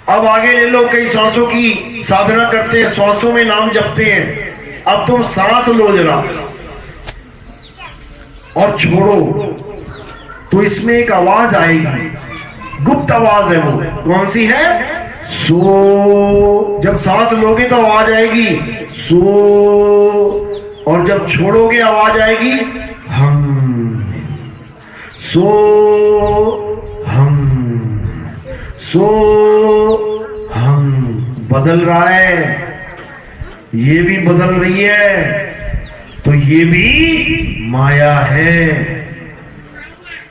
अब आगे ले लो, कई सांसों की साधना करते हैं, सांसों में नाम जपते हैं। अब तुम सांस लो जरा और छोड़ो, तो इसमें एक आवाज आएगी, गुप्त आवाज है। वो कौन सी है? सो। जब सांस लोगे तो आवाज आएगी सो, और जब छोड़ोगे आवाज आएगी हम। सो हम, सो हम। बदल रहा है, ये भी बदल रही है, तो ये भी माया है।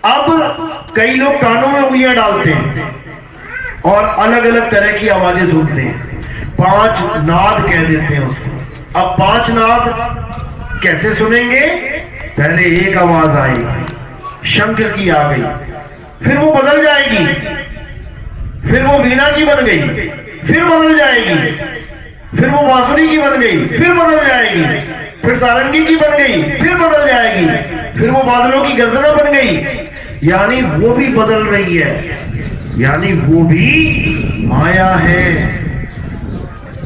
अब कई लोग कानों में उंगलियां डालते हैं और अलग अलग तरह की आवाजें सुनते हैं, 5 नाद कह देते हैं उसको। अब 5 नाद कैसे सुनेंगे? पहले एक आवाज आएगी, शंख की आ गई, फिर वो बदल जाएगी, फिर वो वीणा की बन गई, फिर बदल जाएगी, फिर वो बांसुरी की बन गई, फिर बदल जाएगी, फिर सारंगी की बन गई, फिर बदल जाएगी, फिर वो बादलों की गर्जना बन गई। यानी वो भी बदल रही है, यानी वो भी माया है।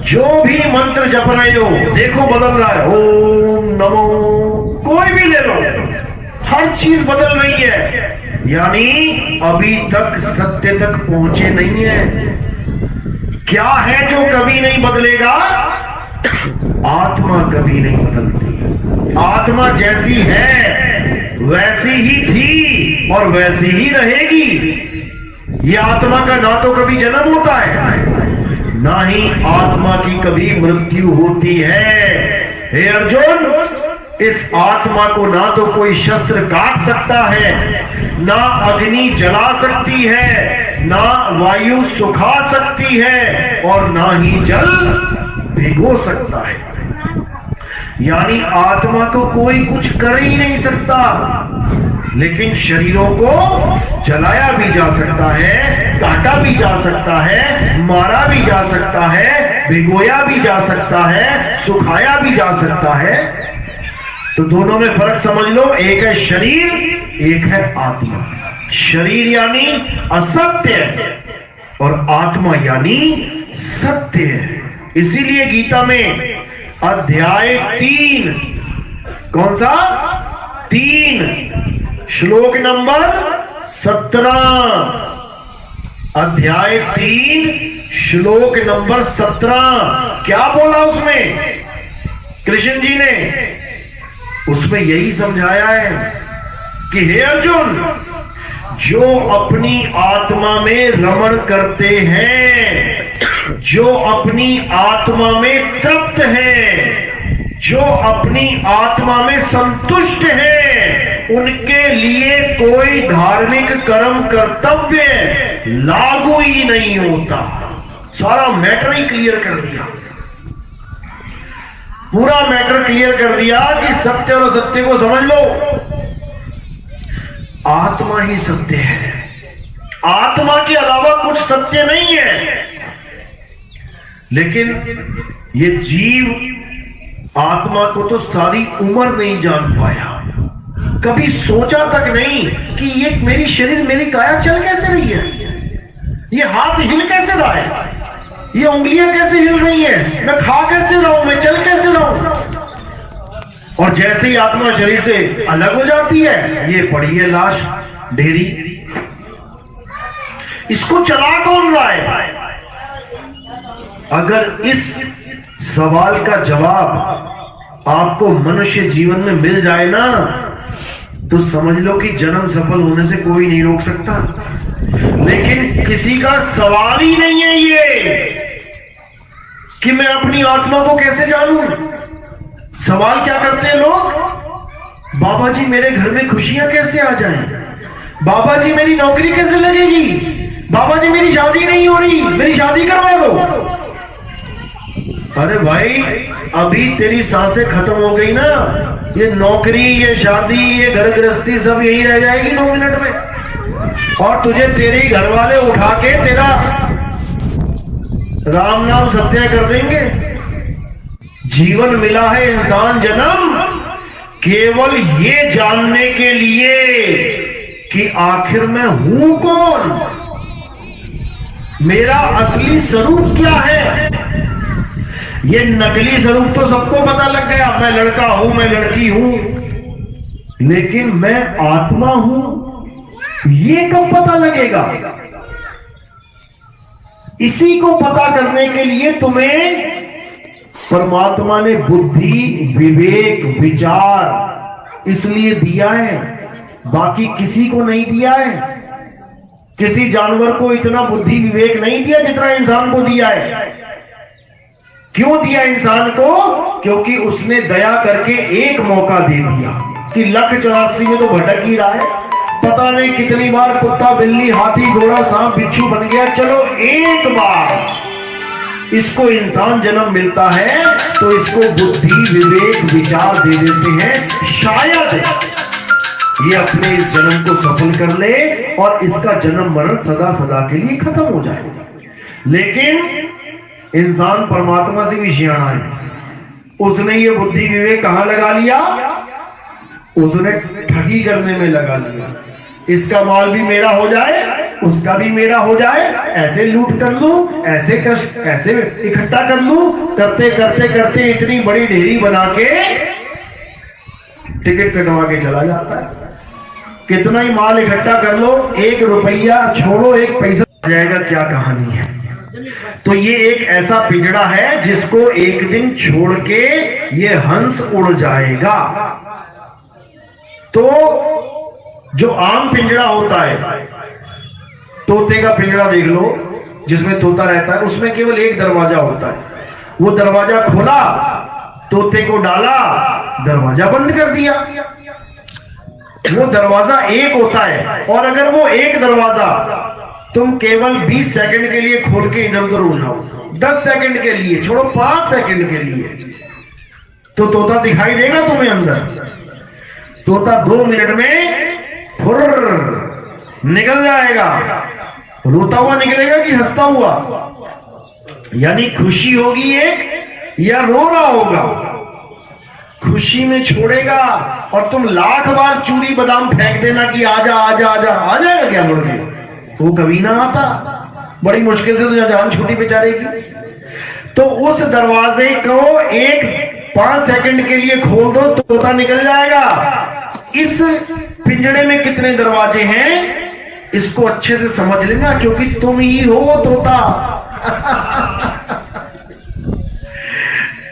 जो भी मंत्र जप रहे हो देखो बदल रहा है, ओम नमो, कोई भी ले लो, हर चीज बदल रही है। यानी अभी तक सत्य तक पहुंचे नहीं है। क्या है जो कभी नहीं बदलेगा? आत्मा कभी नहीं बदलती। आत्मा जैसी है वैसी ही थी और वैसी ही रहेगी। ये आत्मा का ना तो कभी जन्म होता है, ना ही आत्मा की कभी मृत्यु होती है। हे अर्जुन, इस आत्मा को ना तो कोई शस्त्र काट सकता है, ना अग्नि जला सकती है, ना वायु सुखा सकती है, और ना ही जल भिगो सकता है। यानी आत्मा को कोई कुछ कर ही नहीं सकता। लेकिन शरीरों को जलाया भी जा सकता है, काटा भी जा सकता है, मारा भी जा सकता है, भिगोया भी जा सकता है, सुखाया भी जा सकता है। तो दोनों में फर्क समझ लो, एक है शरीर, एक है आत्मा। शरीर यानी असत्य और आत्मा यानी सत्य है। इसीलिए गीता में अध्याय 3, कौन सा? 3 श्लोक नंबर 17, अध्याय 3 श्लोक नंबर 17 क्या बोला उसमें कृष्ण जी ने? उसमें यही समझाया है कि हे अर्जुन, जो अपनी आत्मा में रमण करते हैं, जो अपनी आत्मा में तृप्त है, जो अपनी आत्मा में संतुष्ट है, उनके लिए कोई धार्मिक कर्म कर्तव्य लागू ही नहीं होता। सारा मैटर ही क्लियर कर दिया, पूरा मैटर क्लियर कर दिया कि सत्य और असत्य को समझ लो। आत्मा ही सत्य है, आत्मा के अलावा कुछ सत्य नहीं है। लेकिन ये जीव आत्मा को तो सारी उम्र नहीं जान पाया, कभी सोचा तक नहीं कि ये मेरी शरीर, मेरी काया चल कैसे रही है, ये हाथ हिल कैसे रहा है, ये उंगलियां कैसे हिल रही है, मैं खा कैसे रहा हूं, मैं चल कैसे रहा हूं। और जैसे ही आत्मा शरीर से अलग हो जाती है, ये पड़ी है लाश ढेरी, इसको चला कौन रहा है? अगर इस सवाल का जवाब आपको मनुष्य जीवन में मिल जाए ना, तो समझ लो कि जन्म सफल होने से कोई नहीं रोक सकता। लेकिन किसी का सवाल ही नहीं है ये कि मैं अपनी आत्मा को कैसे जानूं। सवाल क्या करते हैं लोग? बाबा जी मेरे घर में खुशियां कैसे आ जाएं, बाबा जी मेरी नौकरी कैसे लगेगी, बाबा जी मेरी शादी नहीं हो रही, मेरी शादी करवा दो। अरे भाई, अभी तेरी सांसें खत्म हो गई ना, ये नौकरी, ये शादी, ये घर गृहस्थी सब यही रह जाएगी 9 मिनट में। और तुझे तेरे ही घर वाले उठा के तेरा राम नाम सत्य कर देंगे। जीवन मिला है इंसान जन्म केवल ये जानने के लिए कि आखिर मैं हूं कौन। मेरा असली स्वरूप क्या है। ये नकली स्वरूप तो सबको पता लग गया, मैं लड़का हूं, मैं लड़की हूं, लेकिन मैं आत्मा हूं, ये कब पता लगेगा। इसी को पता करने के लिए तुम्हें परमात्मा ने बुद्धि, विवेक, विचार इसलिए दिया है, बाकी किसी को नहीं दिया है। किसी जानवर को इतना बुद्धि विवेक नहीं दिया जितना इंसान को दिया है। क्यों दिया इंसान को? क्योंकि उसने दया करके एक मौका दे दिया कि 1,84 में तो भटक ही रहा है, पता नहीं कितनी बार कुत्ता, बिल्ली, हाथी, घोड़ा, सांप, बिच्छू बन गया, चलो एक बार इसको इंसान जन्म मिलता है तो इसको बुद्धि, विवेक, विचार दे देते हैं, शायद ये अपने इस जन्म को सफल कर ले और इसका जन्म मरण सदा सदा के लिए खत्म हो जाए। लेकिन इंसान परमात्मा से भी सियाना है। उसने ये बुद्धि विवेक कहां लगा लिया? उसने ठगी करने में लगा लिया। इसका माल भी मेरा हो जाए, उसका भी मेरा हो जाए, ऐसे लूट कर लूं, ऐसे इकट्ठा कर लूं, करते करते करते इतनी बड़ी ढेरी बना के टिकट कटवा के चला जाता है। कितना ही माल इकट्ठा कर लो, 1 रुपया छोड़ो, 1 पैसा आ जाएगा, क्या कहानी है। तो ये एक ऐसा पिंजड़ा है जिसको एक दिन छोड़ के ये हंस उड़ जाएगा। तो जो आम पिंजड़ा होता है, तोते का पिंजड़ा देख लो जिसमें तोता रहता है, उसमें केवल एक दरवाजा होता है। वो दरवाजा खोला, तोते को डाला, दरवाजा बंद कर दिया। वो दरवाजा एक होता है, और अगर वो एक दरवाजा तुम केवल 20 सेकंड के लिए खोल के इधर उधर हो जाओ, 10 सेकंड के लिए छोड़ो, 5 सेकंड के लिए, तो तोता दिखाई देगा तुम्हें अंदर। तोता 2 मिनट में फुर्र निकल जाएगा। रोता हुआ निकलेगा कि हंसता हुआ? यानी खुशी होगी एक या रो रहा होगा? खुशी में छोड़ेगा, और तुम लाख बार चूरी बादाम फेंक देना कि आजा आजा आजा, आ जाएगा क्या मुड़ के? वो कभी ना आता, बड़ी मुश्किल से तो जान छूटी बेचारे की। तो उस दरवाजे को 5 सेकंड के लिए खोल दो, तोता निकल जाएगा। इस पिंजड़े में कितने दरवाजे हैं इसको अच्छे से समझ लेना, क्योंकि तुम ही हो वो तोता।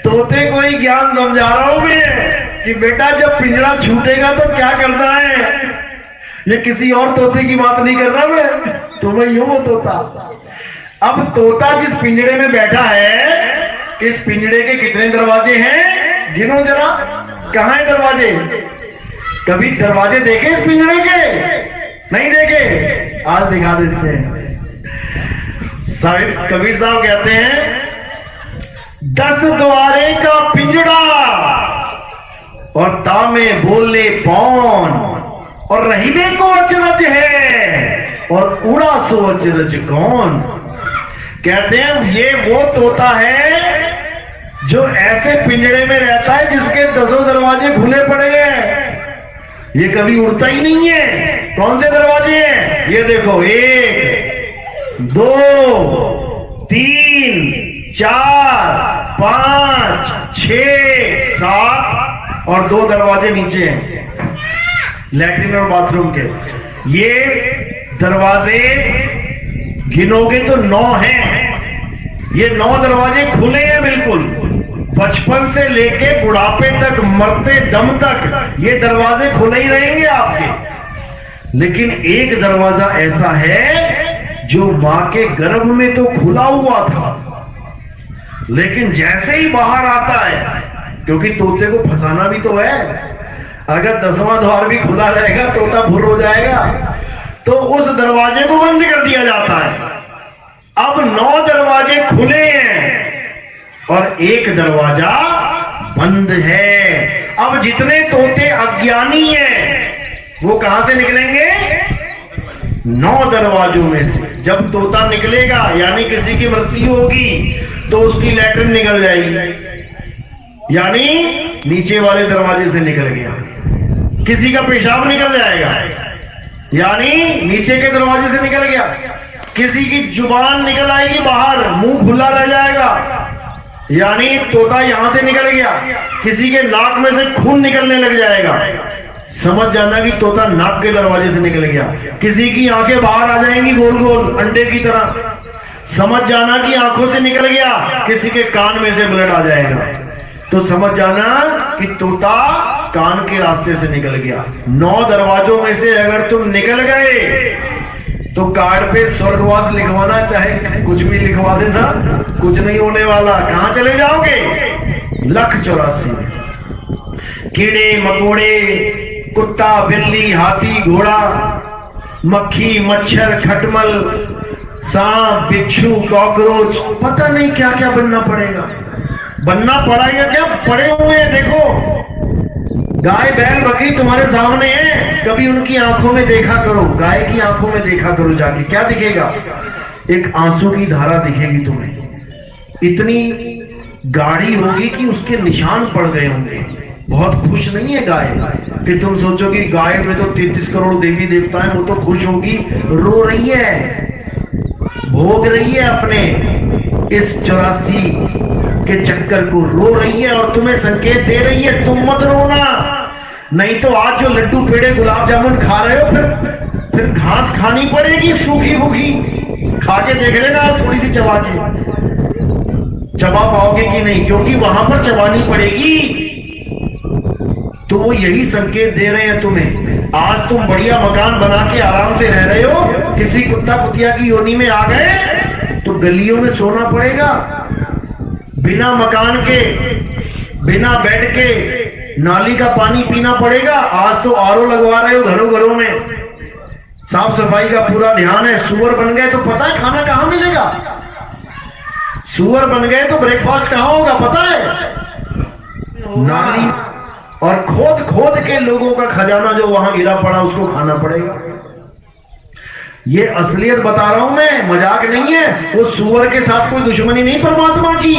तोते को ही ज्ञान समझा रहा हूं मैं कि बेटा जब पिंजड़ा छूटेगा तो क्या करना है। ये किसी और तोते की बात नहीं कर रहा मैं, तुम ही हो वो तोता। अब तोता जिस पिंजड़े में बैठा है, इस पिंजड़े के कितने दरवाजे हैं गिनो जरा। कहां है दरवाजे? कभी दरवाजे देखे इस पिंजड़े के? नहीं देखे, आज दिखा देते हैं। कबीर साहब कहते हैं 10 द्वारे का पिंजड़ा और तामे बोले पौन, और रहीबे को अचरज है और उड़ा सो अचरज कौन। कहते हैं ये वो तोता है जो ऐसे पिंजड़े में रहता है जिसके 10 दरवाजे खुले पड़े हैं, ये कभी उड़ता ही नहीं है। कौन से दरवाजे हैं? ये देखो, 1 2 3 4 5 6 7 और 2 दरवाजे नीचे हैं लैट्रिन और बाथरूम के। ये दरवाजे गिनोगे तो 9 हैं। ये 9 दरवाजे खुले हैं बिल्कुल, बचपन से लेके बुढ़ापे तक, मरते दम तक ये दरवाजे खुले ही रहेंगे आपके। लेकिन एक दरवाजा ऐसा है जो मां के गर्भ में तो खुला हुआ था, लेकिन जैसे ही बाहर आता है, क्योंकि तोते को फंसाना भी तो है, अगर 10वां द्वार भी खुला रहेगा तोता भुर हो जाएगा, तो उस दरवाजे को बंद कर दिया जाता है। अब 9 दरवाजे खुले हैं और एक दरवाजा बंद है। अब जितने तोते अज्ञानी हैं वो कहां से निकलेंगे? 9 दरवाजों में से। जब तोता निकलेगा यानी किसी की मृत्यु होगी तो उसकी लैट्रिन निकल जाएगी, यानी नीचे वाले दरवाजे से निकल गया। किसी का पेशाब निकल जाएगा यानी नीचे के दरवाजे से निकल गया। किसी की जुबान निकल आएगी बाहर, मुंह खुला रह जाएगा, यानी तोता यहां से निकल गया। किसी के नाक में से खून निकलने लग जाएगा, समझ जाना कि तोता नाक के दरवाजे से निकल गया। किसी की आंखें बाहर आ जाएंगी गोल गोल अंडे की तरह, समझ जाना कि आंखों से निकल गया। किसी के कान में से ब्लड आ जाएगा, तो समझ जाना कि तोता कान के रास्ते से निकल गया। 9 दरवाजों में से अगर तुम निकल गए तो कार्ड पे स्वर्गवास लिखवाना, चाहे कुछ भी लिखवा देना, कुछ नहीं होने वाला। कहां चले जाओगे? 1,84,000 में। कीड़े मकोड़े, कुत्ता बिल्ली हाथी घोड़ा, मक्खी मच्छर खटमल, सांप बिच्छू कॉकरोच, पता नहीं क्या क्या बनना पड़ेगा। बनना पड़ा या क्या पड़े हुए हैं। देखो गाय बैल बकरी तुम्हारे सामने है, कभी उनकी आंखों में देखा करो, गाय की आंखों में देखा करो जाके, क्या दिखेगा? एक आंसू की धारा दिखेगी तुम्हें, इतनी गाढ़ी होगी कि उसके निशान पड़ गए होंगे। बहुत खुश नहीं है गाय कि तुम सोचो कि गाय में तो 33 करोड़ देवी देवता है, वो तो खुश होगी, रो रही है, भोग रही है अपने इस 84 के चक्कर को, रो रही है और तुम्हें संकेत दे रही है तुम मत रोना, नहीं तो आज जो लड्डू पेड़े गुलाब जामुन खा रहे हो फिर घास खानी पड़ेगी सूखी भूखी। खा के देख लेना थोड़ी सी चबा के, चबा पाओगे कि नहीं, क्योंकि वहां पर चबानी पड़ेगी। तो वो यही संकेत दे रहे हैं तुम्हें। आज तुम बढ़िया मकान बना के आराम से रह रहे हो, किसी कुत्ता कुतिया की योनि में आ गए तो गलियों में सोना पड़ेगा, बिना मकान के बिना बेड के नाली का पानी पीना पड़ेगा। आज तो आरओ लगवा रहे हो घरों घरों में, साफ सफाई का पूरा ध्यान है। सुअर बन गए तो पता है खाना कहां मिलेगा, सुअर बन गए तो ब्रेकफास्ट कहां होगा पता है? नाली, और खोद खोद के लोगों का खजाना जो वहां गिरा पड़ा उसको खाना पड़ेगा। ये असलियत बता रहा हूं मैं, मजाक नहीं है। वो सुअर के साथ कोई दुश्मनी नहीं परमात्मा की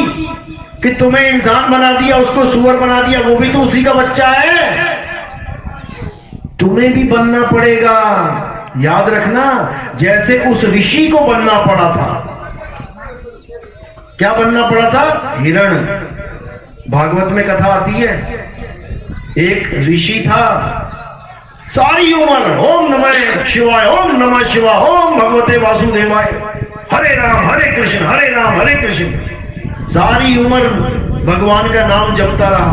कि तुम्हें इंसान बना दिया उसको सुअर बना दिया, वो भी तो उसी का बच्चा है। तुम्हें भी बनना पड़ेगा, याद रखना, जैसे उस ऋषि को बनना पड़ा था। क्या बनना पड़ा था? हिरण। भागवत में कथा आती है, एक ऋषि था, सारी उम्र ओम नमः शिवाय ओम नमः शिवाय ओम भगवते वासुदेवाय, हरे राम हरे कृष्ण, सारी उम्र भगवान का नाम जपता रहा,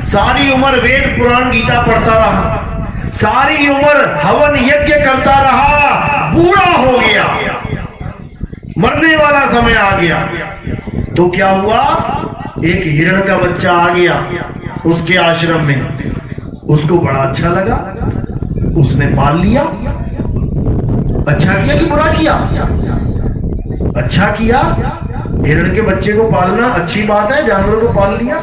सारी उम्र वेद पुराण गीता पढ़ता रहा, सारी उम्र हवन यज्ञ करता रहा, बूढ़ा हो गया, मरने वाला समय आ गया। तो क्या हुआ? एक हिरण का बच्चा आ गया उसके आश्रम में, उसको बड़ा अच्छा लगा, उसने पाल लिया। अच्छा किया कि बुरा किया? अच्छा किया। हिरण के बच्चे को पालना अच्छी बात है, जानवर को पाल लिया,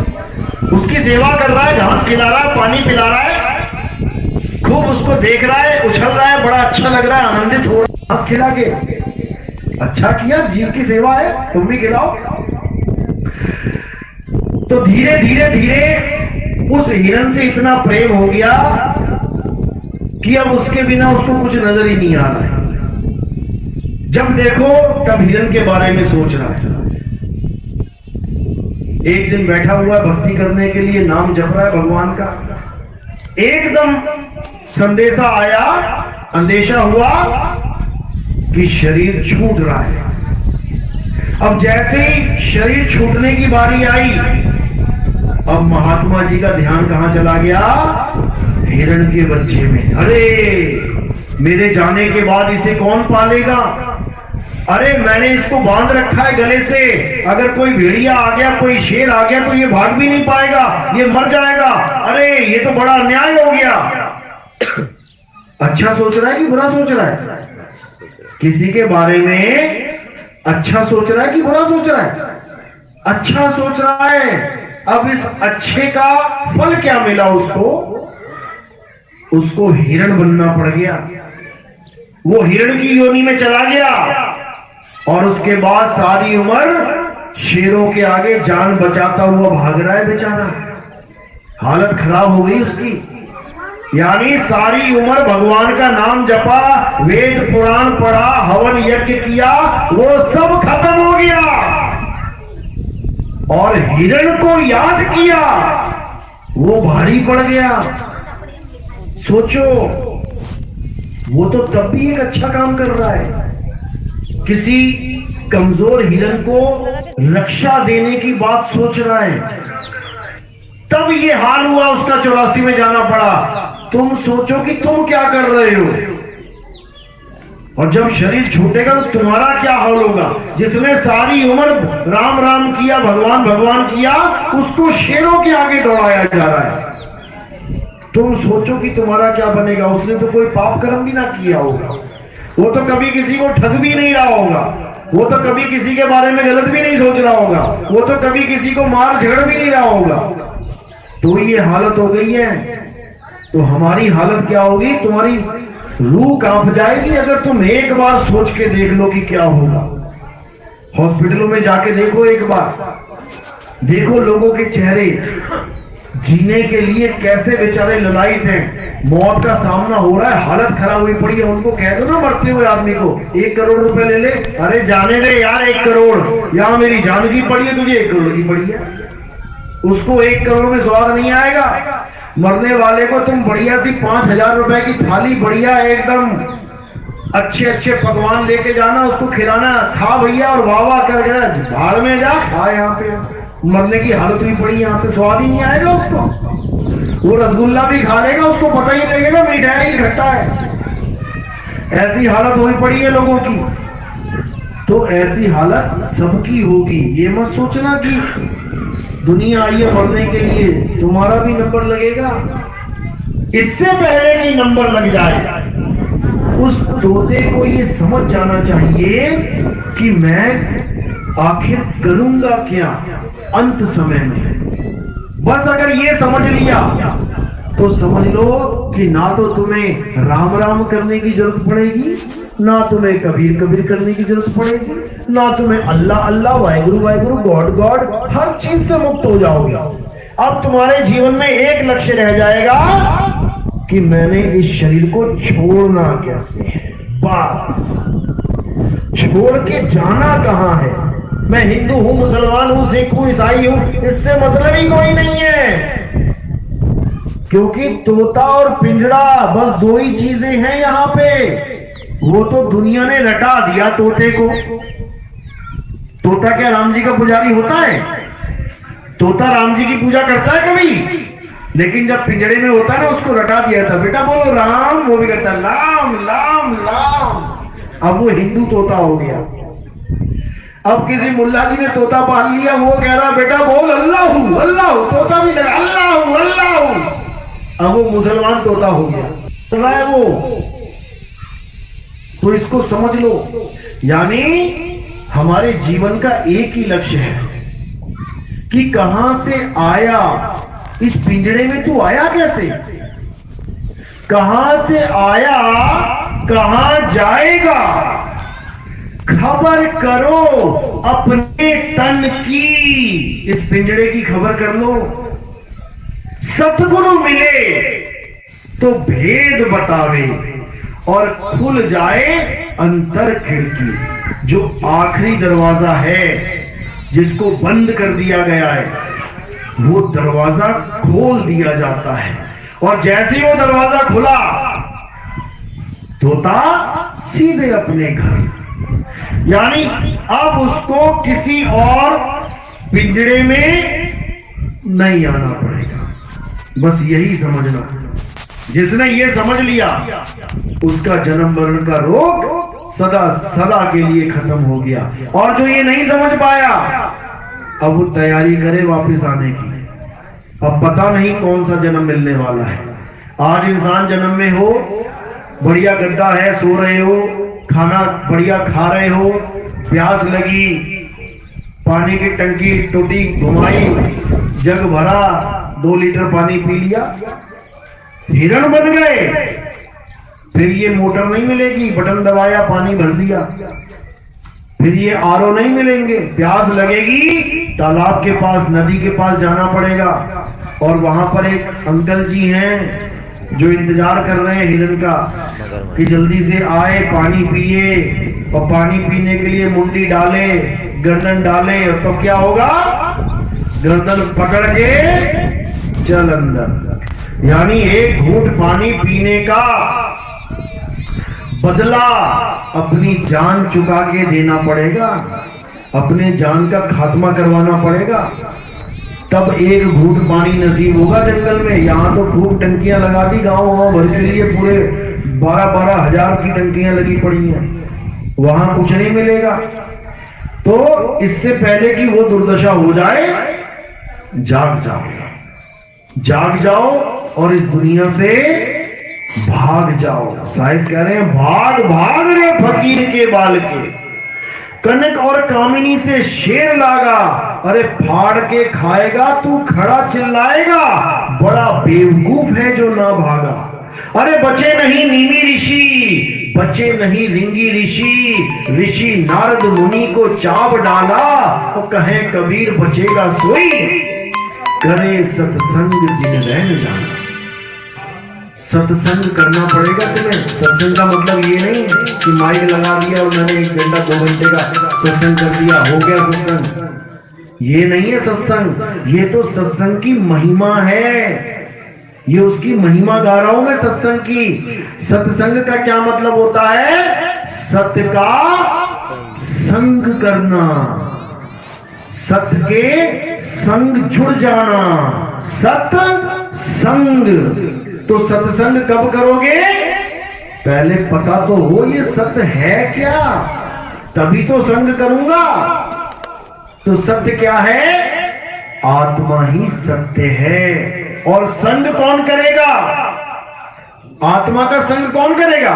उसकी सेवा कर रहा है, घास खिला रहा है, पानी पिला रहा है, खूब उसको देख रहा है, उछल रहा है, बड़ा अच्छा लग रहा है, आनंदित हो रहा है घास खिला के। अच्छा किया, जीव की सेवा है, तुम भी खिलाओ। तो धीरे धीरे धीरे उस हिरण से इतना प्रेम हो गया कि अब उसके बिना उसको कुछ नजर ही नहीं आ रहा है। जब देखो तब हिरण के बारे में सोच रहा है। एक दिन बैठा हुआ भक्ति करने के लिए, नाम जप रहा है भगवान का, एकदम संदेशा आया, अंदेशा हुआ कि शरीर छूट रहा है। अब जैसे ही शरीर छूटने की बारी आई, अब महात्मा जी का ध्यान कहां चला गया? हिरण के बच्चे में। अरे मेरे जाने के बाद इसे कौन पालेगा? अरे मैंने इसको बांध रखा है गले से, अगर कोई भेड़िया आ गया, कोई शेर आ गया तो ये भाग भी नहीं पाएगा, ये मर जाएगा। अरे ये तो बड़ा अन्याय हो गया। अच्छा सोच रहा है कि बुरा सोच रहा है? किसी के बारे में अच्छा सोच रहा है कि बुरा सोच रहा है? अच्छा सोच रहा है। अब इस अच्छे का फल क्या मिला उसको हिरण बनना पड़ गया। वो हिरण की योनि में चला गया और उसके बाद सारी उम्र शेरों के आगे जान बचाता हुआ भाग रहा है बेचारा। हालत खराब हो गई उसकी। यानी सारी उम्र भगवान का नाम जपा, वेद पुराण पढ़ा, हवन यज्ञ किया, वो सब खत्म हो गया और हिरण को याद किया, वो भारी पड़ गया। सोचो, वो तो तब भी एक अच्छा काम कर रहा है, किसी कमजोर हिरण को रक्षा देने की बात सोच रहा है, तब ये हाल हुआ उसका 84 में जाना पड़ा। तुम सोचो कि तुम क्या कर रहे हो, और जब शरीर छूटेगा तो तुम्हारा क्या हाल होगा। जिसने सारी उम्र राम राम किया, भगवान भगवान किया, उसको शेरों के आगे दौड़ाया जा रहा है। तुम सोचो कि तुम्हारा क्या बनेगा। उसने तो कोई पाप कर्म भी ना किया होगा, वो तो कभी किसी को ठग भी नहीं रहा होगा, वो तो कभी किसी के बारे में गलत भी नहीं सोच रहा होगा, वो तो कभी किसी को मार झगड़ भी नहीं रहा होगा। तो ये हालत हो गई है, तो हमारी हालत क्या होगी। तुम्हारी रूह कांप जाएगी अगर तुम एक बार सोच के देख लो कि क्या होगा। हॉस्पिटलों में जाके देखो, एक बार देखो लोगों के चेहरे, जीने के लिए कैसे बेचारे ललायित हैं। मौत का सामना हो रहा है, हालत खराब हुई पड़ी है। उनको कह दो ना मरते हुए आदमी को 1 करोड़ रुपए ले ले, अरे जाने दे यार 1 करोड़, यहां मेरी जान की पड़ी है, तुझे 1 करोड़ की पड़ी है। उसको 1 करोड़ में स्वाद नहीं आएगा। मरने वाले को तुम बढ़िया सी 5,000 रुपए की थाली, बढ़िया एकदम अच्छे अच्छे पकवान लेके जाना, उसको खिलाना, खा भैया और वाह वाह कर गया, भाड़ में जा खा। यहाँ पे मरने की हालत हुई पड़ी, यहाँ पे स्वाद ही नहीं आएगा उसको। वो रसगुल्ला भी खा लेगा, उसको पता ही नहीं लगेगा मिठाई खट्टा है। ऐसी हालत हुई पड़ी है लोगों की। तो ऐसी हालत सबकी होगी। ये मत सोचना कि दुनिया आई है मरने के लिए, तुम्हारा भी नंबर लगेगा। इससे पहले कि नंबर लग जाए, उस तोते को ये समझ जाना चाहिए कि मैं आखिर करूंगा क्या अंत समय में। बस अगर ये समझ लिया तो समझ लो कि ना तो तुम्हें राम राम करने की जरूरत पड़ेगी, ना तुम्हें कबीर कबीर करने की जरूरत पड़ेगी, ना तुम्हें अल्लाह अल्लाह, वाहेगुरु वाहेगुरु, गॉड गॉड, हर चीज से मुक्त हो जाओगे। अब तुम्हारे जीवन में एक लक्ष्य रह जाएगा कि मैंने इस शरीर को छोड़ना कैसे है। बस छोड़ के जाना कहां है। मैं हिंदू हूं, मुसलमान हूं, सिख हूं, ईसाई हूं, इससे मतलब ही कोई नहीं है। क्योंकि तोता और पिंजड़ा बस 2 ही चीजें हैं यहां पे। वो तो दुनिया ने रटा दिया तोते को। तोता क्या राम जी का पुजारी होता है? तोता राम जी की पूजा करता है कभी? लेकिन जब पिंजड़े में होता है ना, उसको रटा दिया था, बेटा बोलो राम, वो भी कहता है लाम लाम लाम। अब वो हिंदू तोता हो गया। अब किसी मुल्ला जी ने तोता पाल लिया, वो कह रहा बेटा बोल अल्लाह हूं अल्लाह हूं, तोता भी लगा अल्लाह हूं अल्लाह हूं। अब वो मुसलमान तोता हो गया, चल रहा है वो। तो इसको समझ लो, यानी हमारे जीवन का एक ही लक्ष्य है कि कहां से आया, इस पिंजड़े में तू आया कैसे, कहां से आया, कहां जाएगा। खबर करो अपने तन की, इस पिंजड़े की खबर कर लो। सतगुरु मिले तो भेद बतावे और खुल जाए अंतर खिड़की। जो आखिरी दरवाजा है जिसको बंद कर दिया गया है, वो दरवाजा खोल दिया जाता है। और जैसे ही वो दरवाजा खुला, तोता सीधे अपने घर। यानी अब उसको किसी और पिंजड़े में नहीं आना पड़ेगा। बस यही समझना। जिसने ये समझ लिया, उसका जन्म मरण का रोग सदा सदा के लिए खत्म हो गया। और जो ये नहीं समझ पाया, अब वो तैयारी करे वापस आने की। अब पता नहीं कौन सा जन्म मिलने वाला है। आज इंसान जन्म में हो, बढ़िया गद्दा है, सो रहे हो, खाना बढ़िया खा रहे हो, प्यास लगी, पानी की टंकी टूटी घुमाई, जग भरा, 2 लीटर पानी पी लिया, हिरण बन गए। फिर ये मोटर नहीं मिलेगी, बटन दबाया पानी भर दिया। फिर ये आरओ नहीं मिलेंगे, प्यास लगेगी, तालाब के पास, नदी के पास जाना पड़ेगा। और वहां पर एक अंकल जी हैं, जो इंतजार कर रहे हैं हिरन का कि जल्दी से आए, पानी पिए, और पानी पीने के लिए मुंडी डाले, गर्दन डाले, तो क्या होगा? गर्दन पकड़ के चल अंदर। यानी एक घूंट पानी पीने का बदला अपनी जान चुका के देना पड़ेगा, अपने जान का खात्मा करवाना पड़ेगा, तब एक घूंट पानी नसीब होगा जंगल में। यहाँ तो खूब टंकियां लगा दी, गांव भर के लिए पूरे 12-12 हजार की टंकियां लगी पड़ी हैं, वहां कुछ नहीं मिलेगा। तो इससे पहले कि वो दुर्दशा हो जाए, जाग जाओ, जाग जाओ और इस दुनिया से भाग जाओ। साहिब कह रहे हैं, भाग भाग रे फकीर के बाल के, कनक और कामिनी से शेर लागा, अरे फाड़ के खाएगा तू खड़ा चिल्लाएगा, बड़ा बेवकूफ है जो ना भागा। अरे बचे नहीं नीमी ऋषि, बचे नहीं रिंगी ऋषि, ऋषि नारद मुनि को चाप डाला, तो कहे कबीर बचेगा सोई, करे सत्संग दिन रहन जाना। सत्संग करना पड़ेगा तुम्हें। सत्संग का मतलब ये नहीं कि माइक लगा दिया और मैंने 1 घंटा 2 घंटे का सत्संग कर दिया, हो गया सत्संग। ये नहीं है सत्संग, ये तो सत्संग की महिमा है, ये उसकी महिमा गा रहा हूं मैं सत्संग की। सत्संग का क्या मतलब होता है? सत्य का संग करना, सत्य के संग जुड़ जाना, सत्संग। तो सत्संग कब करोगे? पहले पता तो हो ये सत्य है क्या, तभी तो संग करूंगा। तो सत्य क्या है? आत्मा ही सत्य है। और संग कौन करेगा? आत्मा का संग कौन करेगा?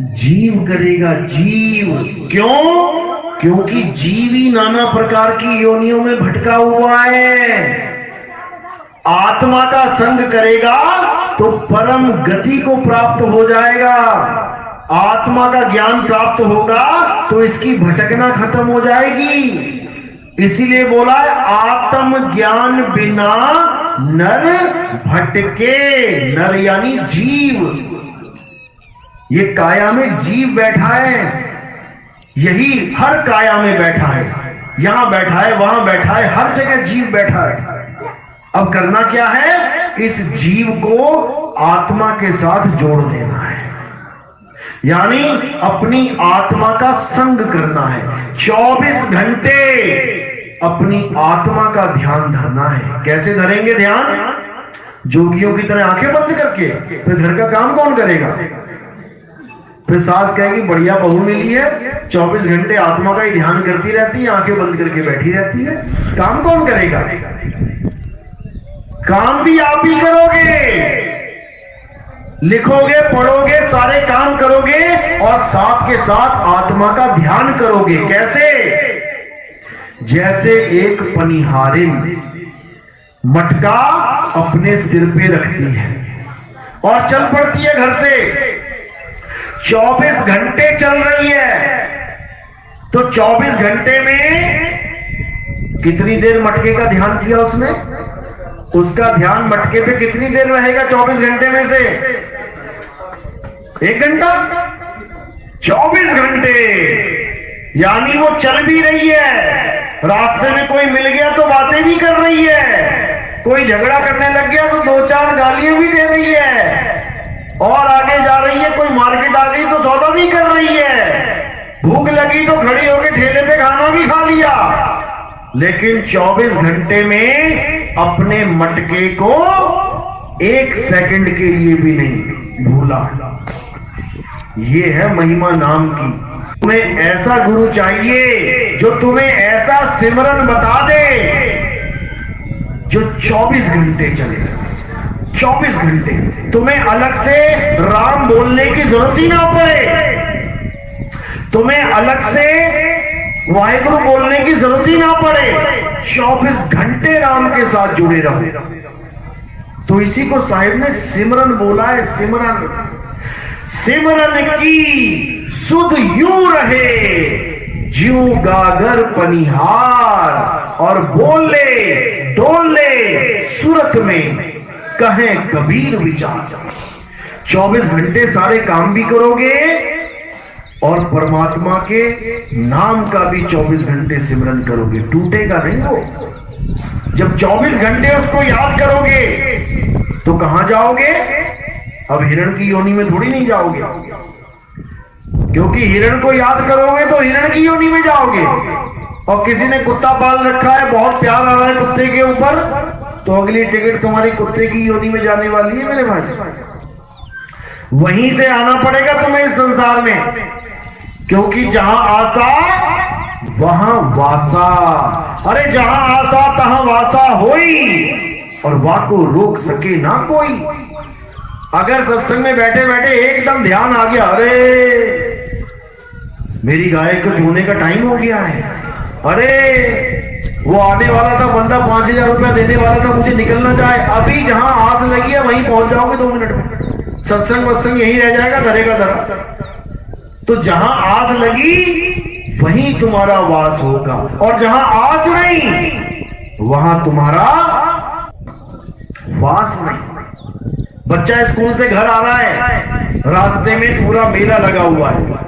जीव करेगा, जीव। क्यों? क्योंकि जीव ही नाना प्रकार की योनियों में भटका हुआ है। आत्मा का संग करेगा तो परम गति को प्राप्त हो जाएगा। आत्मा का ज्ञान प्राप्त होगा तो इसकी भटकना खत्म हो जाएगी। इसीलिए बोला है, आत्म ज्ञान बिना नर भटके। नर यानी जीव। ये काया में जीव बैठा है, यही हर काया में बैठा है, यहां बैठा है, वहां बैठा है, हर जगह जीव बैठा है। अब करना क्या है? इस जीव को आत्मा के साथ जोड़ देना है, यानी अपनी आत्मा का संग करना है। 24 घंटे अपनी आत्मा का ध्यान धरना है। कैसे धरेंगे ध्यान? जोगियों की तरह आंखें बंद करके। फिर घर का काम कौन करेगा? फिर सास कहेगी बढ़िया बहू मिली है, 24 घंटे आत्मा का ही ध्यान करती रहती है, आंखें बंद करके बैठी रहती है। काम कौन करेगा? काम भी आप ही करोगे, लिखोगे, पढ़ोगे, सारे काम करोगे और साथ के साथ आत्मा का ध्यान करोगे। कैसे? जैसे एक पनिहारिन मटका अपने सिर पे रखती है और चल पड़ती है घर से, 24 घंटे चल रही है, तो 24 घंटे में कितनी देर मटके का ध्यान किया उसने? उसका ध्यान मटके पे कितनी देर रहेगा 24 घंटे में से? 1 घंटा। 24 घंटे यानी वो चल भी रही है, रास्ते में कोई मिल गया तो बातें भी कर रही है, कोई झगड़ा करने लग गया तो 2-4 गालियां भी दे रही है, और आगे जा रही है, कोई मार्केट आ गई तो सौदा भी कर रही है, भूख लगी तो खड़ी होकर ठेले पे खाना भी खा लिया। लेकिन 24 घंटे में अपने मटके को 1 सेकंड के लिए भी नहीं भूला। ये है महिमा नाम की। तुम्हें ऐसा गुरु चाहिए जो तुम्हें ऐसा सिमरन बता दे जो 24 घंटे चले। 24 घंटे तुम्हें अलग से राम बोलने की जरूरत ही ना पड़े, तुम्हें अलग से वाहिगुरु बोलने की जरूरत ही ना पड़े, 24 घंटे राम के साथ जुड़े रहो। तो इसी को साहिब ने सिमरन बोला है। सिमरन, सिमरन की सुध यूं रहे ज्यों गागर पनिहार, और बोले डोले सूरत में कहे कबीर विचार। 24 घंटे सारे काम भी करोगे और परमात्मा के नाम का भी 24 घंटे सिमरन करोगे, टूटेगा नहीं वो। जब 24 घंटे उसको याद करोगे तो कहां जाओगे? अब हिरण की योनि में थोड़ी नहीं जाओगे, क्योंकि हिरण को याद करोगे तो हिरण की योनि में जाओगे। और किसी ने कुत्ता पाल रखा है, बहुत प्यार आ रहा है कुत्ते के ऊपर, तो अगली टिकट तुम्हारी कुत्ते की योनि में जाने वाली है मेरे भाई। वहीं से आना पड़ेगा तुम्हें इस संसार में, क्योंकि जहां आशा वहां वासा। अरे जहां आशा तहां वासा होई, और वाको रोक सके ना कोई। अगर सत्संग में बैठे बैठे एकदम ध्यान आ गया, अरे मेरी गाय को छूने का टाइम हो गया है, अरे वो आने वाला था बंदा 5000 रुपया देने वाला था, मुझे निकलना चाहे, अभी जहां आस लगी है वहीं पहुंच जाओगे 2 मिनट में। सत्संग वत्संग यही रह जाएगा, धरेगा धरा। तो जहां आस लगी वहीं तुम्हारा वास होगा, और जहां आस नहीं वहां तुम्हारा वास नहीं। बच्चा स्कूल से घर आ रहा है, रास्ते में पूरा मेला लगा हुआ है।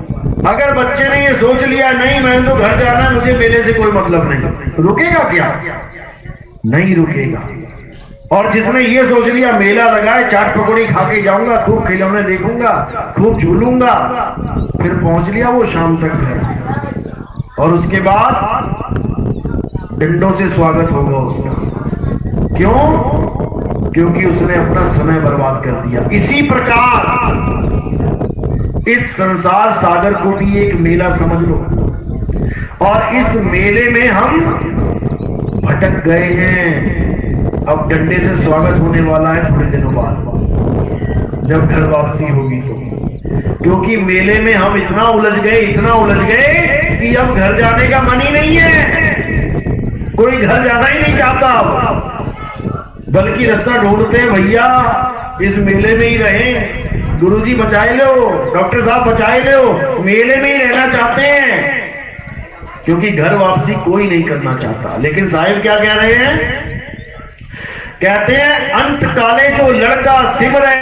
अगर बच्चे ने ये सोच लिया नहीं मैंने तो घर जाना है, मुझे मेले से कोई मतलब नहीं, रुकेगा क्या? नहीं रुकेगा। और जिसने ये सोच लिया मेला लगा है, चाट पकौड़ी खा के जाऊंगा, खूब खिलौने देखूंगा, खूब झूलूंगा, फिर पहुंच लिया वो शाम तक घर, और उसके बाद डंडों से स्वागत होगा उसका। क्यों? क्योंकि उसने अपना समय बर्बाद कर दिया। इसी प्रकार इस संसार सागर को भी एक मेला समझ लो, और इस मेले में हम भटक गए हैं। अब डंडे से स्वागत होने वाला है थोड़े दिनों बाद, जब घर वापसी होगी तो। क्योंकि मेले में हम इतना उलझ गए कि अब घर जाने का मन ही नहीं है, कोई घर जाना ही नहीं चाहता अब, बल्कि रास्ता ढूंढते हैं भैया इस मेले में ही रहे, गुरुजी बचाए लो, डॉक्टर साहब बचाए लो, मेले में ही रहना चाहते हैं, क्योंकि घर वापसी कोई नहीं करना चाहता। लेकिन साहिब क्या कह रहे हैं? कहते हैं अंत काले जो लड़का सिमरे,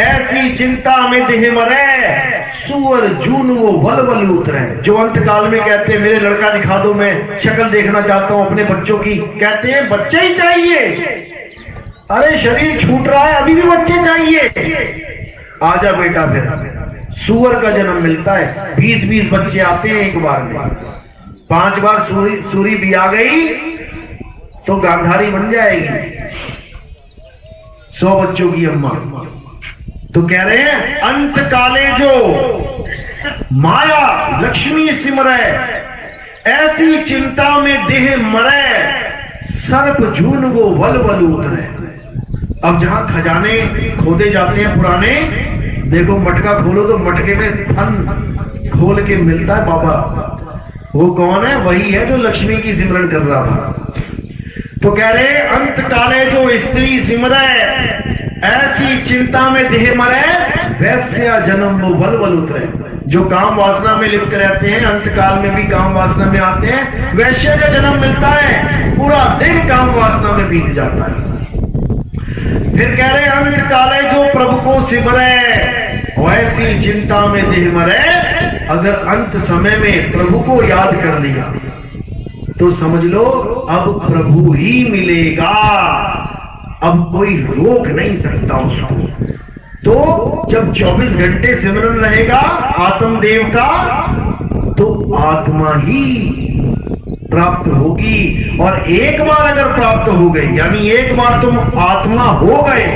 ऐसी चिंता में देह मरे, सुअर जून वो वल वल उतरे। जो अंत काल में कहते हैं मेरे लड़का दिखा दो, मैं शक्ल देखना चाहता हूं अपने बच्चों की, कहते हैं बच्चे ही चाहिए। अरे शरीर छूट रहा है, अभी भी बच्चे चाहिए। आजा बेटा, फिर सुअर का जन्म मिलता है। 20-20 बच्चे आते हैं एक बार में, 5 बार सूरी भी आ गई तो गांधारी बन जाएगी 100 बच्चों की अम्मा। तो कह रहे हैं अंत काले जो माया लक्ष्मी सिमरे, ऐसी चिंता में देह मरे, सर्प झून वो वल वल उतरे। अब जहां खजाने खोदे जाते हैं पुराने, देखो मटका खोलो तो मटके में धन खोल के मिलता है बाबा। वो कौन है? वही है जो लक्ष्मी की सिमरन कर रहा था। तो कह रहे अंत काले जो स्त्री सिमरे, ऐसी चिंता में देह मरे, वैश्य जन्म वो बल बल उतरे। जो काम वासना में लिप्त रहते हैं अंत काल में भी काम वासना में आते हैं, वैश्य का जन्म मिलता है, पूरा दिन काम वासना में बीत जाता है। फिर कह रहे अंत काले जो प्रभु को सिमरे, वैसी चिंता में देह मरे। अगर अंत समय में प्रभु को याद कर लिया तो समझ लो अब प्रभु ही मिलेगा, अब कोई रोक नहीं सकता उसको। तो जब 24 घंटे सिमरन रहेगा आत्मदेव का, तो आत्मा ही प्राप्त होगी। और एक बार अगर प्राप्त हो गई, यानी एक बार तुम आत्मा हो गए,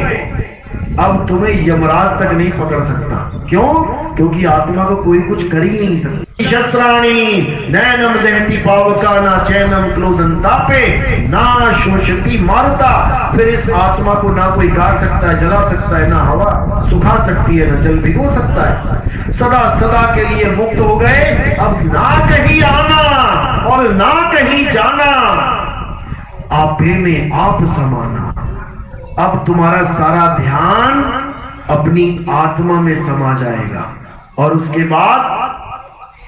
अब तुम्हें यमराज तक नहीं पकड़ सकता। क्यों? क्योंकि आत्मा को कोई कुछ कर ही नहीं सकता। शस्त्राणी नैनम दहती पावका, ना चैनम क्लोदन तापे, ना शोषती मारुता। फिर इस आत्मा को ना कोई गाड़ सकता है, जला सकता है, ना हवा सुखा सकती है, ना जल भिगो सकता है। सदा सदा के लिए मुक्त हो गए, अब ना कहीं आना और ना कहीं जाना, आपे में आप समाना। अब तुम्हारा सारा ध्यान अपनी आत्मा में समा जाएगा, और उसके बाद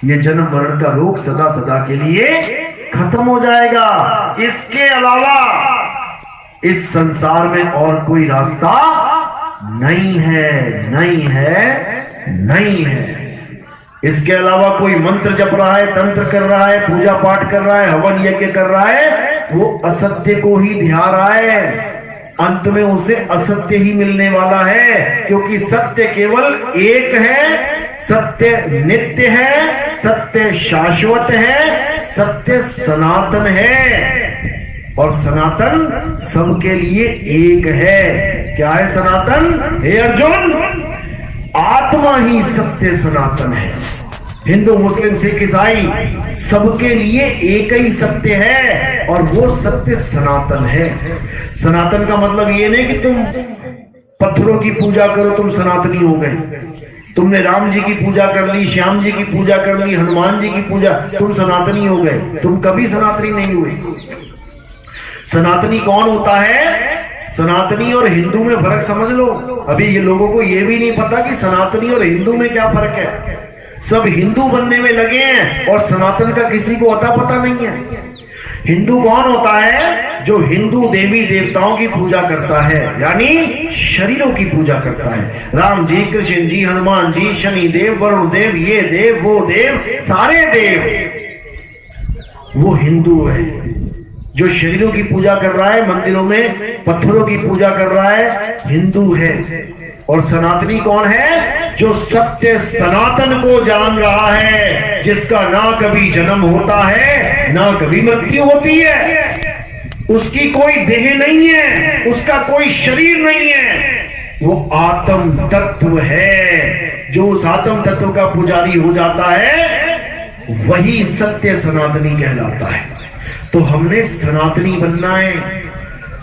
ये जन्म मरण का रोग सदा सदा के लिए खत्म हो जाएगा। इसके अलावा इस संसार में और कोई रास्ता नहीं है, नहीं है, नहीं है। इसके अलावा कोई मंत्र जप रहा है, तंत्र कर रहा है, पूजा पाठ कर रहा है, हवन यज्ञ कर रहा है, वो असत्य को ही ध्या रहा है। अंत में उसे असत्य ही मिलने वाला है, क्योंकि सत्य केवल एक है, सत्य नित्य है, सत्य शाश्वत है, सत्य सनातन है। और सनातन सबके लिए एक है। क्या है सनातन? हे अर्जुन, आत्मा ही सत्य सनातन है। हिंदू मुस्लिम सिख ईसाई सबके लिए एक ही सत्य है, और वो सत्य सनातन है। सनातन का मतलब ये नहीं कि तुम पत्थरों की पूजा करो तुम सनातनी हो गए, तुमने राम जी की पूजा कर ली, श्याम जी की पूजा कर ली, हनुमान जी की पूजा, तुम सनातनी हो गए। तुम कभी सनातनी नहीं हुए। सनातनी कौन होता है? सनातनी और हिंदू में फर्क समझ लो। अभी ये लोगों को ये भी नहीं पता कि सनातनी और हिंदू में क्या फर्क है। सब हिंदू बनने में लगे हैं और सनातन का किसी को अता पता नहीं है। हिंदू कौन होता है? जो हिंदू देवी देवताओं की पूजा करता है, यानी शरीरों की पूजा करता है। राम जी, कृष्ण जी, हनुमान जी, शनि देव, वरुण देव, ये देव, वो देव, सारे देव, वो हिंदू है। जो शरीरों की पूजा कर रहा है, मंदिरों में पत्थरों की पूजा कर रहा है, हिंदू है। और सनातनी कौन है? जो सत्य सनातन को जान रहा है, जिसका ना कभी जन्म होता है ना कभी मृत्यु होती है, उसकी कोई देह नहीं है, उसका कोई शरीर नहीं है, वो आत्म तत्व है। जो उस आत्म तत्व का पुजारी हो जाता है वही सत्य सनातनी कहलाता है। तो हमने सनातनी बनना है,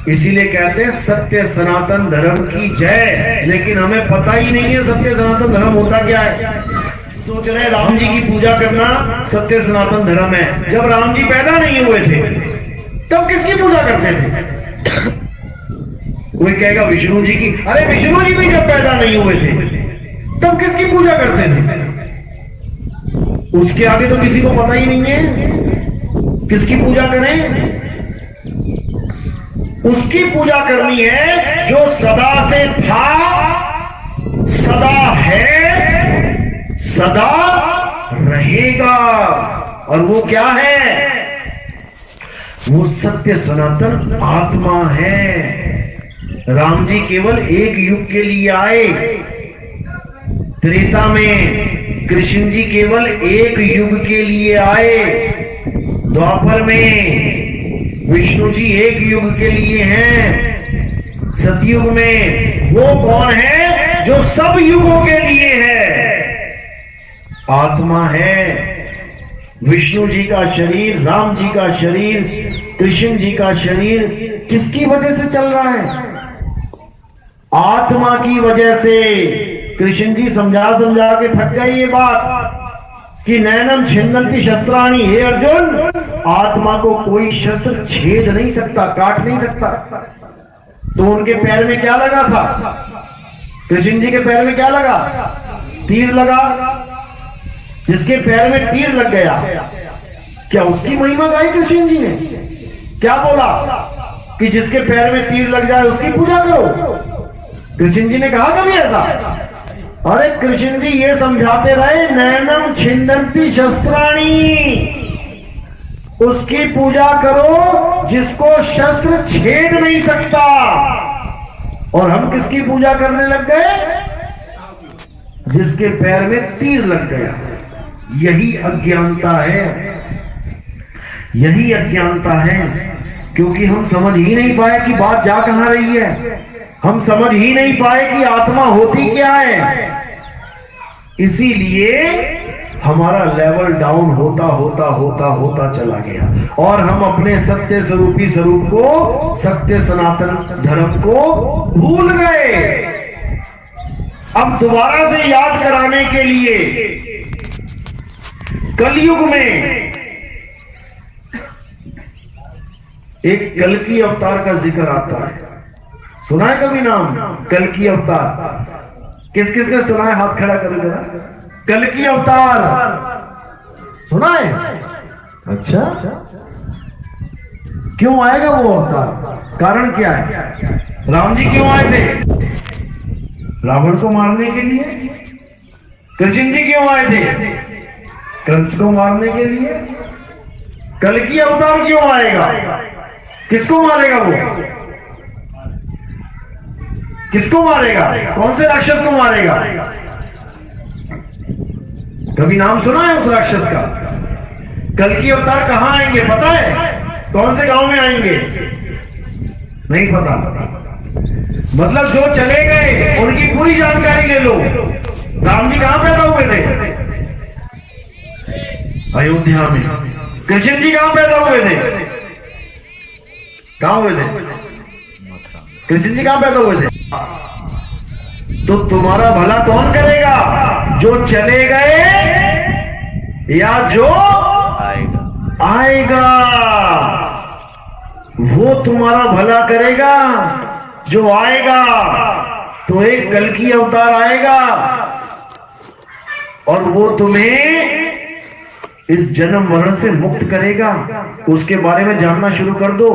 इसीलिए कहते हैं सत्य सनातन धर्म की जय। लेकिन हमें पता ही नहीं है सत्य सनातन धर्म होता क्या है। सोच रहे राम जी की पूजा करना सत्य सनातन धर्म है। जब राम जी पैदा नहीं हुए थे तब किसकी पूजा करते थे? कोई कहेगा विष्णु जी की। अरे विष्णु जी भी जब पैदा नहीं हुए थे तब किसकी पूजा करते थे? उसके आगे तो किसी को पता ही नहीं है किसकी पूजा करें। उसकी पूजा करनी है जो सदा से था, सदा है, सदा रहेगा। और वो क्या है? वो सत्य सनातन आत्मा है। राम जी केवल एक युग के लिए आए, त्रेता में कृष्ण जी केवल एक युग के लिए आए, द्वापर में विष्णु जी एक युग के लिए हैं, सतयुग में वो कौन है? जो सब युगों के लिए है, आत्मा है। विष्णु जी का शरीर, राम जी का शरीर, कृष्ण जी का शरीर किसकी वजह से चल रहा है? आत्मा की वजह से। कृष्ण जी समझा समझा के थक गए ये बात कि नैनम छिन्नन्ति शस्त्राणि। हे अर्जुन, आत्मा को कोई शस्त्र छेद नहीं सकता, काट नहीं सकता। तो उनके पैर में क्या लगा था? कृष्ण जी के पैर में क्या लगा? तीर लगा। जिसके पैर में तीर लग गया, क्या उसकी महिमा गाई कृष्ण जी ने? क्या बोला कि जिसके पैर में तीर लग जाए उसकी पूजा करो? कृष्ण जी ने कहा कभी ऐसा? अरे कृष्ण जी ये समझाते रहे, नैनम छिन्नन्ति शस्त्राणि, उसकी पूजा करो जिसको शस्त्र छेद नहीं सकता। और हम किसकी पूजा करने लग गए? जिसके पैर में तीर लग गया। यही अज्ञानता है, यही अज्ञानता है। क्योंकि हम समझ ही नहीं पाए कि बात जा कहां रही है, हम समझ ही नहीं पाए कि आत्मा होती क्या है। इसीलिए हमारा लेवल डाउन होता होता होता होता चला गया और हम अपने सत्य स्वरूपी स्वरूप को, सत्य सनातन धर्म को भूल गए। अब दोबारा से याद कराने के लिए कलयुग में एक कल्कि अवतार का जिक्र आता है। सुना है कभी नाम कल्कि अवतार? किस किस ने सुना है? हाथ खड़ा करो जरा। कल्कि अवतार सुना है? अच्छा, क्यों आएगा वो अवतार? कारण क्या है? राम जी क्यों आए थे? रावण को मारने के लिए। कृष्ण जी क्यों आए थे? कंस को मारने के लिए। कल्कि अवतार क्यों आएगा? किसको मारेगा वो? किसको मारेगा? कौन से राक्षस को मारेगा? कभी नाम सुना है उस राक्षस का? कल्कि अवतार कहां आएंगे पता है? कौन से गांव में आएंगे? नहीं पता। मतलब जो चले गए उनकी पूरी जानकारी ले लो। राम जी कहां पैदा हुए थे? अयोध्या में। कृष्ण जी कहां पैदा हुए थे? कहां हुए थे? कृष्ण जी कहां पैदा हुए थे? तो तुम्हारा भला कौन करेगा? जो चले गए या जो आएगा? वो तुम्हारा भला करेगा जो आएगा। तो एक कल्कि अवतार आएगा और वो तुम्हें इस जन्म मरण से मुक्त करेगा। उसके बारे में जानना शुरू कर दो।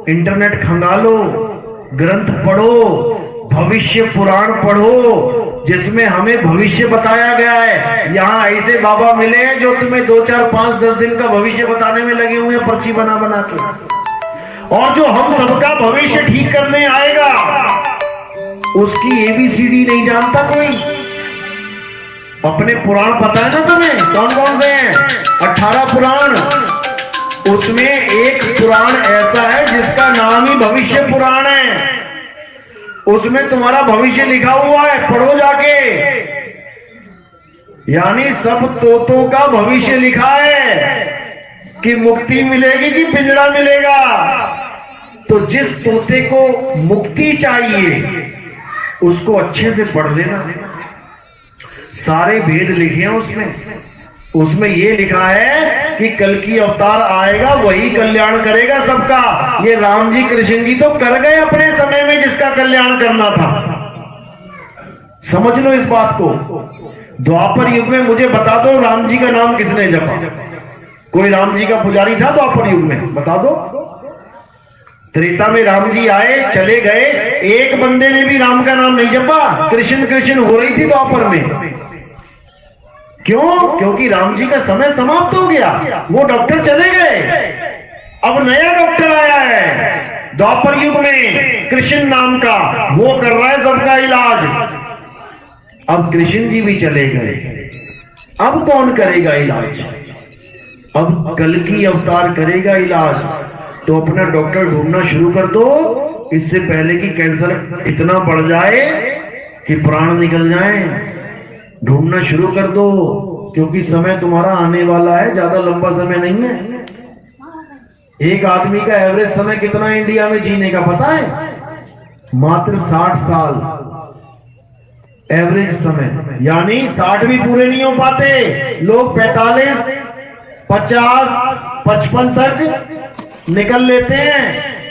इंटरनेट खंगालो, ग्रंथ पढ़ो, भविष्य पुराण पढ़ो, जिसमें हमें भविष्य बताया गया है। यहाँ ऐसे बाबा मिले हैं जो तुम्हें 2, 4, 5, 10 दिन का भविष्य बताने में लगे हुए हैं, पर्ची बना बना के। और जो हम सबका भविष्य ठीक करने आएगा उसकी ABCD नहीं जानता कोई। अपने पुराण पता है ना तुम्हें? कौन कौन से हैं? 18 पुराण। उसमें एक पुराण ऐसा है जिसका नाम ही भविष्य पुराण है। उसमें तुम्हारा भविष्य लिखा हुआ है, पढ़ो जाके। यानी सब तोतों का भविष्य लिखा है कि मुक्ति मिलेगी कि पिंजड़ा मिलेगा। तो जिस तोते को मुक्ति चाहिए उसको अच्छे से पढ़ लेना। सारे भेद लिखे हैं उसमें। उसमें यह लिखा है कि कल्कि अवतार आएगा, वही कल्याण करेगा सबका। ये राम जी कृष्ण जी तो कर गए अपने समय में जिसका कल्याण करना था। समझ लो इस बात को। द्वापर युग में मुझे बता दो राम जी का नाम किसने जपा? कोई राम जी का पुजारी था द्वापर युग में? बता दो। त्रेता में राम जी आए, चले गए, एक बंदे ने भी राम का नाम नहीं जपा। कृष्ण कृष्ण हो रही थी द्वापर में। क्यों? क्योंकि राम जी का समय समाप्त हो गया। वो डॉक्टर चले गए, अब नया डॉक्टर आया है द्वापर युग में, कृष्ण नाम का। वो कर रहा है सबका इलाज। अब कृष्ण जी भी चले गए, अब कौन करेगा इलाज? अब कल्कि अवतार करेगा इलाज। तो अपना डॉक्टर ढूंढना शुरू कर दो, इससे पहले कि कैंसर इतना बढ़ जाए कि प्राण निकल जाए। ढूंढना शुरू कर दो, क्योंकि समय तुम्हारा आने वाला है, ज्यादा लंबा समय नहीं है। एक आदमी का एवरेज समय कितना इंडिया में जीने का पता है? मात्र 60 साल एवरेज समय। यानी 60 भी पूरे नहीं हो पाते लोग। 45, 50, 55 तक निकल लेते हैं।